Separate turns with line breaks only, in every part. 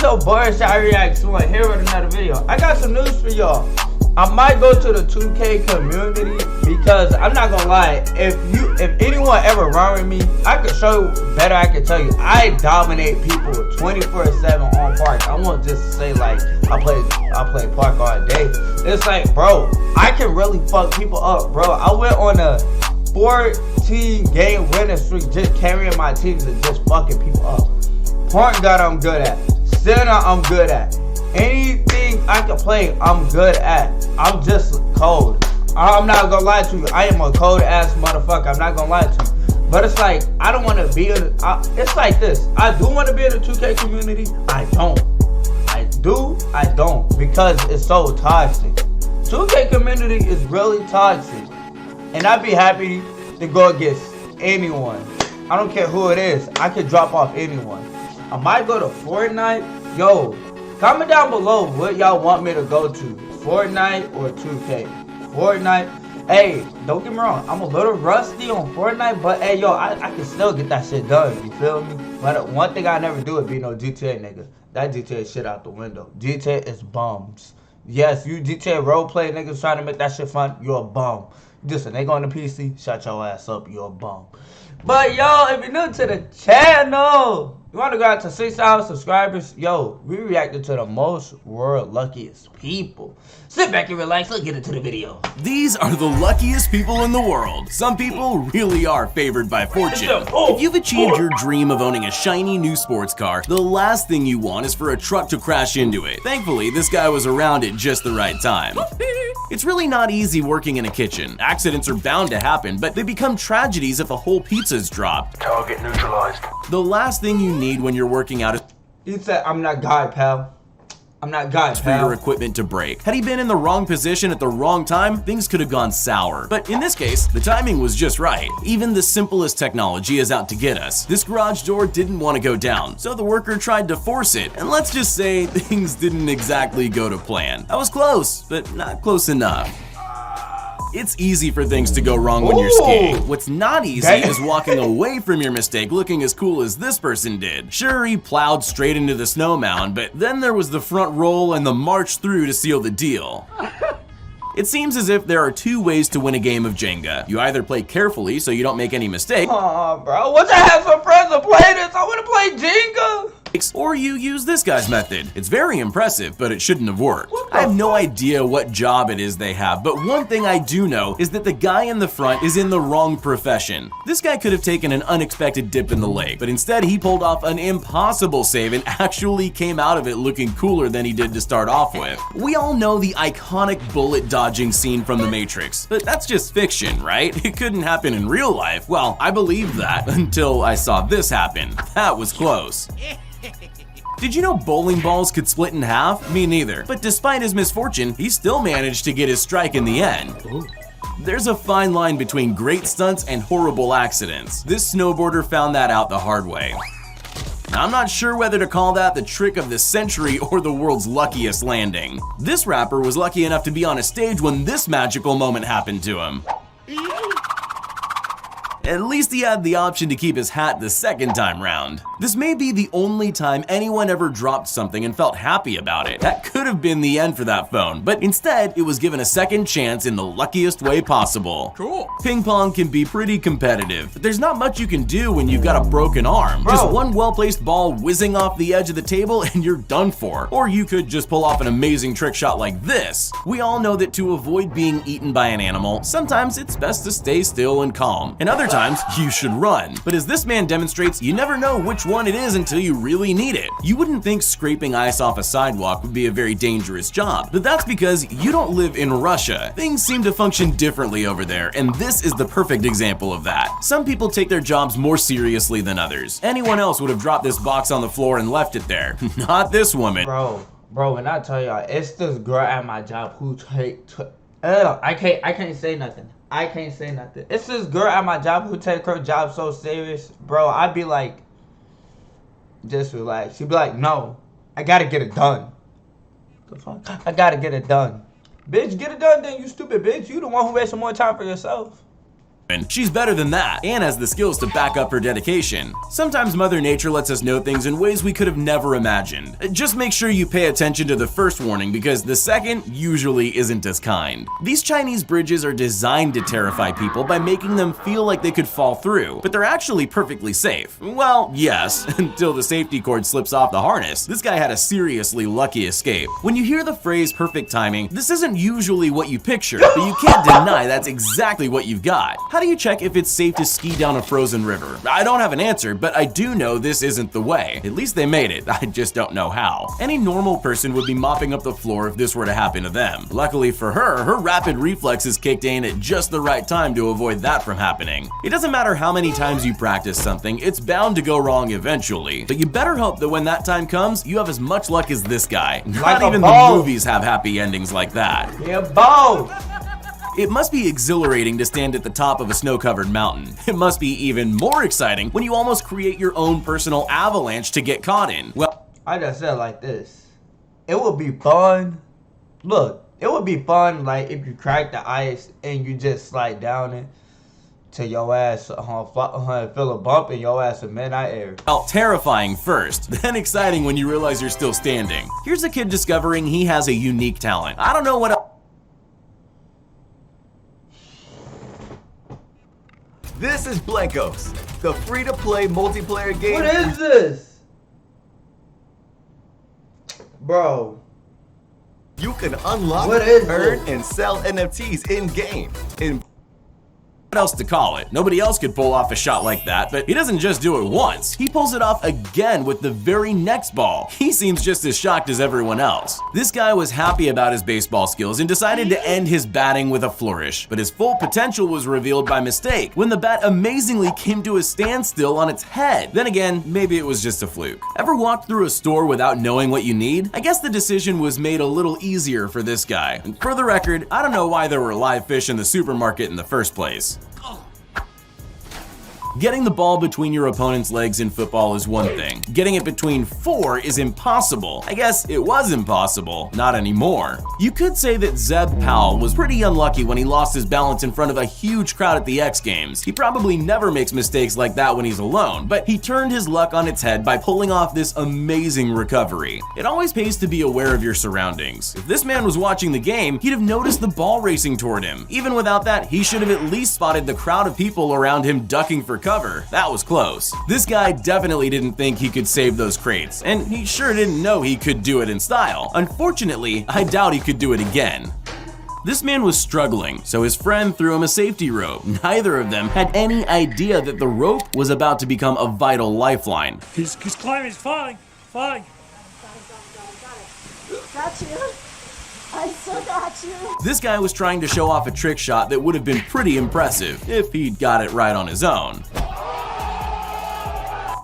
your boy rashadreacts here with another video. I got some news for y'all. I might go to the 2K community because I'm not gonna lie, if anyone ever run with me, I can show you better. I can tell you I dominate people 24/7 on park. I won't just say like I play park all day. It's like, bro, I can really fuck people up, bro. I went on a 14 game winning streak just carrying my teams and just fucking people up. Point guard I'm good at. Center I'm good at. Anything I can play, I'm good at. I'm just cold. I'm not gonna lie to you. I am a cold ass motherfucker. I'm not gonna lie to you. But it's like, I don't want to be in it's like this. I do want to be in the 2K community. I don't. I don't. Because it's so toxic. 2K community is really toxic. And I'd be happy to go against anyone. I don't care who it is. I could drop off anyone. I might go to Fortnite. Yo, comment down below what y'all want me to go to. Fortnite or 2K. Fortnite. Hey, don't get me wrong. I'm a little rusty on Fortnite, but hey, yo, I can still get that shit done. You feel me? But one thing I never do is be no GTA nigga. That GTA shit out the window. GTA is bums. Yes, you GTA roleplay niggas trying to make that shit fun. You're a bum. Just a nigga on the PC, shut your ass up. You're a bum. But yo, if you're new to the channel, you want to go out to 6,000 subscribers? Yo, we reacted to the most world luckiest people. Sit back and relax. Let's get into the video.
These are the luckiest people in the world. Some people really are favored by fortune. If you've achieved your dream of owning a shiny new sports car, the last thing you want is for a truck to crash into it. Thankfully, this guy was around at just the right time. It's really not easy working in a kitchen. Accidents are bound to happen, but they become tragedies if a whole pizza's dropped.
Target neutralized.
The last thing you need when you're working out is
He said, I'm not God, pal. I'm not God,
for your
pal.
equipment to break. Had he been in the wrong position at the wrong time, things could have gone sour. But in this case, the timing was just right. Even the simplest technology is out to get us. This garage door didn't want to go down, so the worker tried to force it, and let's just say things didn't exactly go to plan. I was close, but not close enough. It's easy for things to go wrong when you're skiing. What's not easy is walking away from your mistake looking as cool as this person did. Sure, he plowed straight into the snow mound, but then there was the front roll and the march through to seal the deal. It seems as if there are two ways to win a game of Jenga. You either play carefully so you don't make any mistakes.
Aw, bro, once I have some friends to play this, I want to play Jenga.
Or you use this guy's method. It's very impressive, but it shouldn't have worked. I have no idea what job it is they have, but one thing I do know is that the guy in the front is in the wrong profession. This guy could have taken an unexpected dip in the lake, but instead he pulled off an impossible save and actually came out of it looking cooler than he did to start off with. We all know the iconic bullet dodging scene from The Matrix, but that's just fiction, right? It couldn't happen in real life. Well, I believed that until I saw this happen. That was close. Did you know bowling balls could split in half? Me neither. But despite his misfortune, he still managed to get his strike in the end. There's a fine line between great stunts and horrible accidents. This snowboarder found that out the hard way. I'm not sure whether to call that the trick of the century or the world's luckiest landing. This rapper was lucky enough to be on a stage when this magical moment happened to him. At least he had the option to keep his hat the second time round. This may be the only time anyone ever dropped something and felt happy about it. That could have been the end for that phone, but instead it was given a second chance in the luckiest way possible.
Cool.
Ping pong can be pretty competitive, but there's not much you can do when you've got a broken arm. Just one well-placed ball whizzing off the edge of the table and you're done for. Or you could just pull off an amazing trick shot like this. We all know that to avoid being eaten by an animal, sometimes it's best to stay still and calm, and other times you should run. But as this man demonstrates, you never know which one it is until you really need it. You wouldn't think scraping ice off a sidewalk would be a very dangerous job, but that's because you don't live in Russia. Things seem to function differently over there, and this is the perfect example of that. Some people take their jobs more seriously than others. Anyone else would have dropped this box on the floor and left it there. Not this woman.
Bro, when I tell y'all, it's this girl at my job who I can't say nothing. I can't say nothing. It's this girl at my job who take her job so serious. Bro, I'd be like, just relax. She'd be like, no, I gotta get it done. The fuck? I gotta get it done. Bitch, get it done then, you stupid bitch. You the one who wasted more time for yourself.
She's better than that and has the skills to back up her dedication. Sometimes Mother Nature lets us know things in ways we could have never imagined. Just make sure you pay attention to the first warning because the second usually isn't as kind. These Chinese bridges are designed to terrify people by making them feel like they could fall through, but they're actually perfectly safe. Well, yes, until the safety cord slips off the harness. This guy had a seriously lucky escape. When you hear the phrase perfect timing, this isn't usually what you picture, but you can't deny that's exactly what you've got. How do you check if it's safe to ski down a frozen river? I don't have an answer, but I do know this isn't the way. At least they made it, I just don't know how. Any normal person would be mopping up the floor if this were to happen to them. Luckily for her, her rapid reflexes kicked in at just the right time to avoid that from happening. It doesn't matter how many times you practice something, it's bound to go wrong eventually. But you better hope that when that time comes, you have as much luck as this guy. Not even the movies have happy endings like that.
Yeah, both.
It must be exhilarating to stand at the top of a snow-covered mountain. It must be even more exciting when you almost create your own personal avalanche to get caught in. Well,
I just said it like this. It would be fun. Look, it would be fun like if you crack the ice and you just slide down it till your ass feel a bump in your ass in mid-air.
well, terrifying first, then exciting when you realize you're still standing. Here's a kid discovering he has a unique talent. I don't know what else.
This is Blankos, the free-to-play multiplayer game.
What is this? Bro.
You can unlock,
What is
earn,
this?
and sell NFTs in-game.
What else to call it? Nobody else could pull off a shot like that, but he doesn't just do it once. He pulls it off again with the very next ball. He seems just as shocked as everyone else. This guy was happy about his baseball skills and decided to end his batting with a flourish, but his full potential was revealed by mistake when the bat amazingly came to a standstill on its head. Then again, maybe it was just a fluke. Ever walked through a store without knowing what you need? I guess the decision was made a little easier for this guy. And for the record, I don't know why there were live fish in the supermarket in the first place. Getting the ball between your opponent's legs in football is one thing. Getting it between four is impossible. I guess it was impossible, not anymore. You could say that Zeb Powell was pretty unlucky when he lost his balance in front of a huge crowd at the X Games. He probably never makes mistakes like that when he's alone, but he turned his luck on its head by pulling off this amazing recovery. It always pays to be aware of your surroundings. If this man was watching the game, he'd have noticed the ball racing toward him. Even without that, he should have at least spotted the crowd of people around him ducking for cover. That was close. This guy definitely didn't think he could save those crates, and he sure didn't know he could do it in style. Unfortunately, I doubt he could do it again. This man was struggling, so his friend threw him a safety rope. Neither of them had any idea that the rope was about to become a vital lifeline.
He's climbing, he's falling.
Got you. I still got you.
This guy was trying to show off a trick shot that would have been pretty impressive if he'd got it right on his own.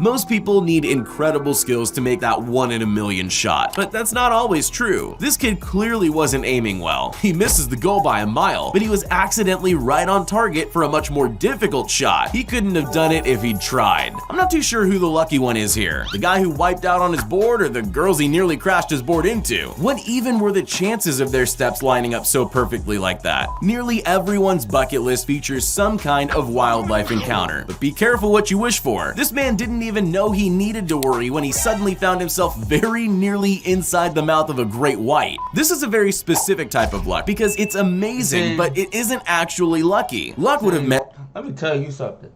Most people need incredible skills to make that 1 in a million shot, but that's not always true. This kid clearly wasn't aiming well. He misses the goal by a mile, but he was accidentally right on target for a much more difficult shot. He couldn't have done it if he'd tried. I'm not too sure who the lucky one is here. The guy who wiped out on his board or the girls he nearly crashed his board into? What even were the chances of their steps lining up so perfectly like that? Nearly everyone's bucket list features some kind of wildlife encounter, but be careful what you wish for. This man didn't even know he needed to worry when he suddenly found himself very nearly inside the mouth of a great white. This is a very specific type of luck because it's amazing, but it isn't actually lucky. Luck would have meant—
Let me tell you something.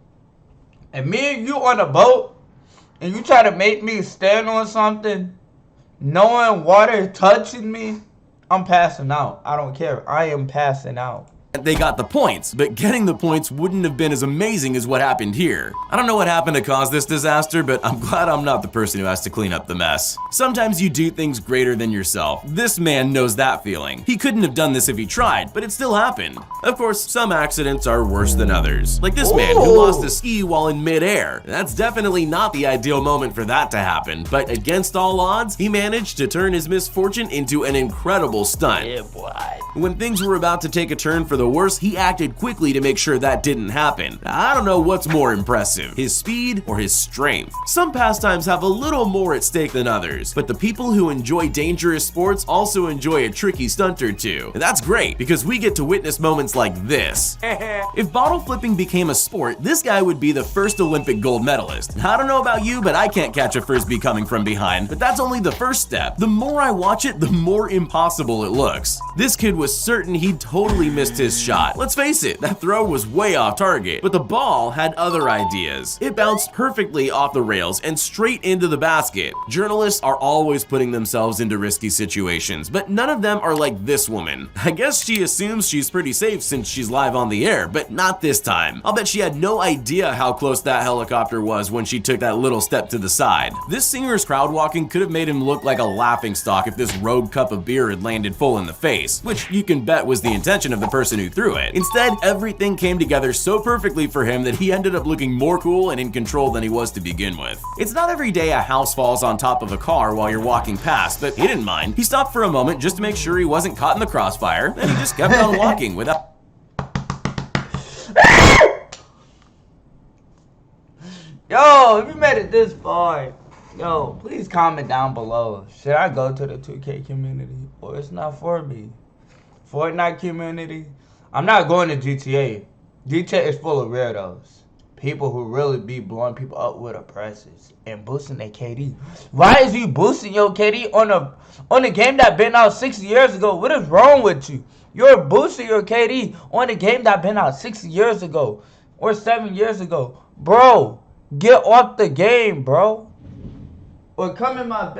And me and you on a boat, and you try to make me stand on something, knowing water touching me, I'm passing out. I don't care. I am passing out.
they got the points, but getting the points wouldn't have been as amazing as what happened here. I don't know what happened to cause this disaster, but I'm glad I'm not the person who has to clean up the mess. Sometimes you do things greater than yourself. This man knows that feeling. He couldn't have done this if he tried, but it still happened. Of course, some accidents are worse than others. Like this man who lost a ski while in midair. That's definitely not the ideal moment for that to happen, but against all odds, he managed to turn his misfortune into an incredible stunt.
Yeah, boy.
When things were about to take a turn for the worse, he acted quickly to make sure that didn't happen. I don't know what's more impressive, his speed or his strength. Some pastimes have a little more at stake than others, but the people who enjoy dangerous sports also enjoy a tricky stunt or two. And that's great, because we get to witness moments like this. If bottle flipping became a sport, this guy would be the first Olympic gold medalist. I don't know about you, but I can't catch a frisbee coming from behind, but that's only the first step. The more I watch it, the more impossible it looks. This kid was certain he'd totally missed his shot. Let's face it, that throw was way off target, but the ball had other ideas. It bounced perfectly off the rails and straight into the basket. Journalists are always putting themselves into risky situations, but none of them are like this woman. I guess she assumes she's pretty safe since she's live on the air, but not this time. I'll bet she had no idea how close that helicopter was when she took that little step to the side. This singer's crowd walking could have made him look like a laughingstock if this rogue cup of beer had landed full in the face, which you can bet was the intention of the person who threw it. Instead, everything came together so perfectly for him that he ended up looking more cool and in control than he was to begin with. It's not every day a house falls on top of a car while you're walking past, but he didn't mind. He stopped for a moment just to make sure he wasn't caught in the crossfire, then he just kept on walking without...
Yo, if you made it this far, yo, please comment down below. Should I go to the 2K community or it's not for me? Fortnite community? I'm not going to GTA. GTA is full of weirdos. People who really be blowing people up with oppressors and boosting their KD. Why is you boosting your KD on a game that been out 6 years ago? What is wrong with you? You're boosting your KD on a game that been out 6 years ago or 7 years ago. Bro, get off the game, bro. Or come in my bed.